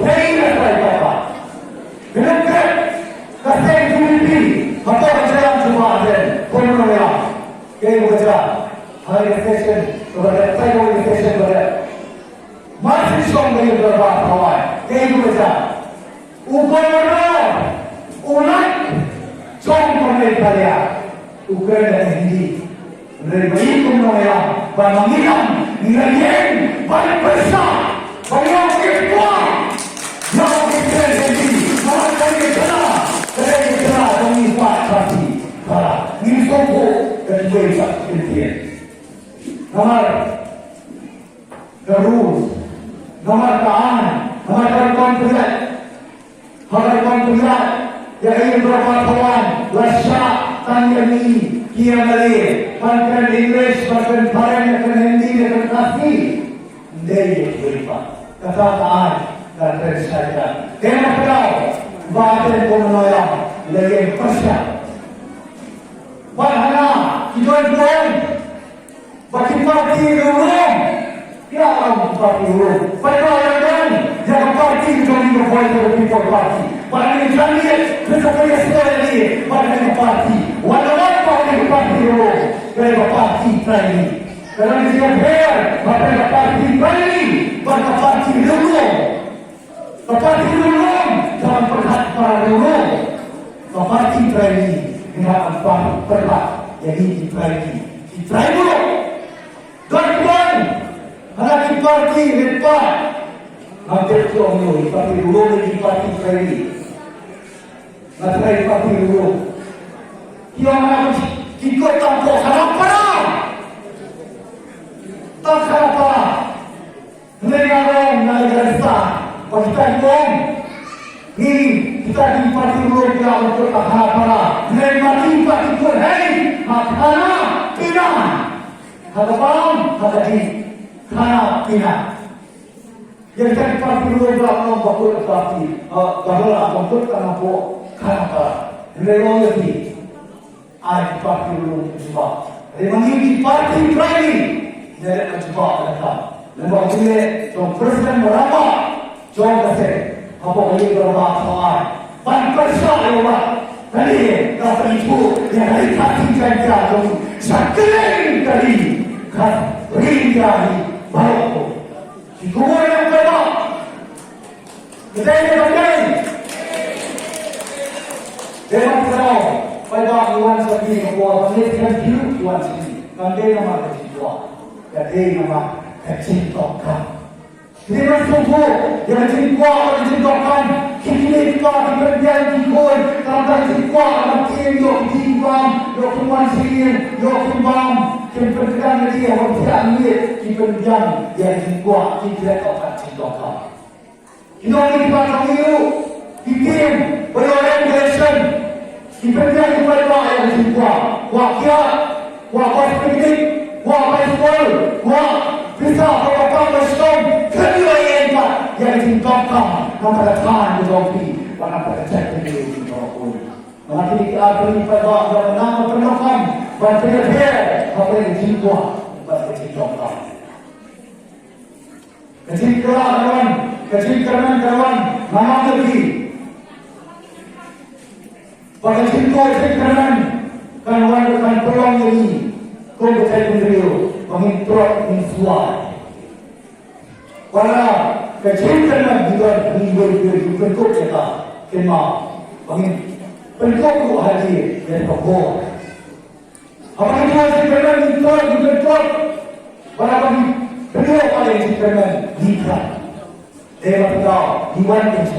नहीं रहता है Benukret kasih community atau ajaran cuma ada konon yang kayak baca hari session kepada saya session kepada masih song dari beberapa kawan kayak baca Ukraina unak song konon karya Ukraina dan Hindi dari konon yang bangungan nilaian banyak besar banyak kuat yang kita jadi the rules, nomor tahan, nomor konflik, yang ingin berpatuan, Russia, Tanzania, Kiamali, bahkan English, bahkan Thai, bahkan Hindi, bahkan Kasi, dia berlipat. Kata-kataan dan persyaratan. Kena tahu, bahagian komunal lagi persia. Bahana, kita buat bagi parti dulu. Ya Allah, parti dulu. Perjuangan jangan parti jadi berbuat untuk parti. Parti jadi sesuatu sekali. Parti parti. Walaupun parti dulu, kerana parti tadi. Kerana dia fair, maka parti tadi, maka parti dulu. Parti dulu, jangan perhati para dulu. Parti tadi, dengan parti perlah. Jadi try dulu. Tuan-tuan, anak parti lepas. Hampir semua parti dulu lagi parti tadi. Nanti parti dulu. Yang ikut tanpa harap parah. Tak harap parah. Negara Malaysia, Pakistan, ini kita di parti dulu kita untuk tak harap parah. Negara parti pun hari, makana pindah. Hadapan, hadapi, kana pindah. Yang kita di parti dulu kita membangun parti, bahawa membangun kana po kana parah. Negara lagi. Ai parti dulu juga. Memang ini parti pribadi. Jadi juga ada. Lepas itu, jom presiden berapa? Jom kasih. Apa lagi berapa soal? Panpersa lewat. Tadi kata itu yang dari kaki jaga jom sekeliling tadi kan berinjari baru. Semua yang berapa? Kita ini bagaimana? Jangan tahu. Pada Iwan Sagi bahwa mereka hidup Iwan Sagi. Nanti nama kecil, jadi nama kecil tokan. Kita semua yang kecil tokan, kita dikerjain dikoi, kerana kecil makin timbang, Tuan Sagi, timbang, kita dia orang tidak ambil, kita yang kita tokan tokan. Kita ini kita bikin berorientasi. Dipercaya kepada Allah yang semua. Wakyat, wakyat politik, wakyat sekolah, bisa berapa Islam kedua yang diungkapkan pada Tuhan Jokowi pada cek ini Jokowi. Maka kita beri pada dalam nama penolakan dan penyelesaian apa yang semua pada Jokowi. Kecil kawan, nama lagi. Pada simpul sekarang kan wanita peluang ini kau bercakap beliau mengintrot mensuai. Pada kecintaan juga bentuk kita kena bentuk haji dan pokok. Apa itu sekarang bentuk pada bagi beliau pada sekarang nikah. Dewa tahu diwan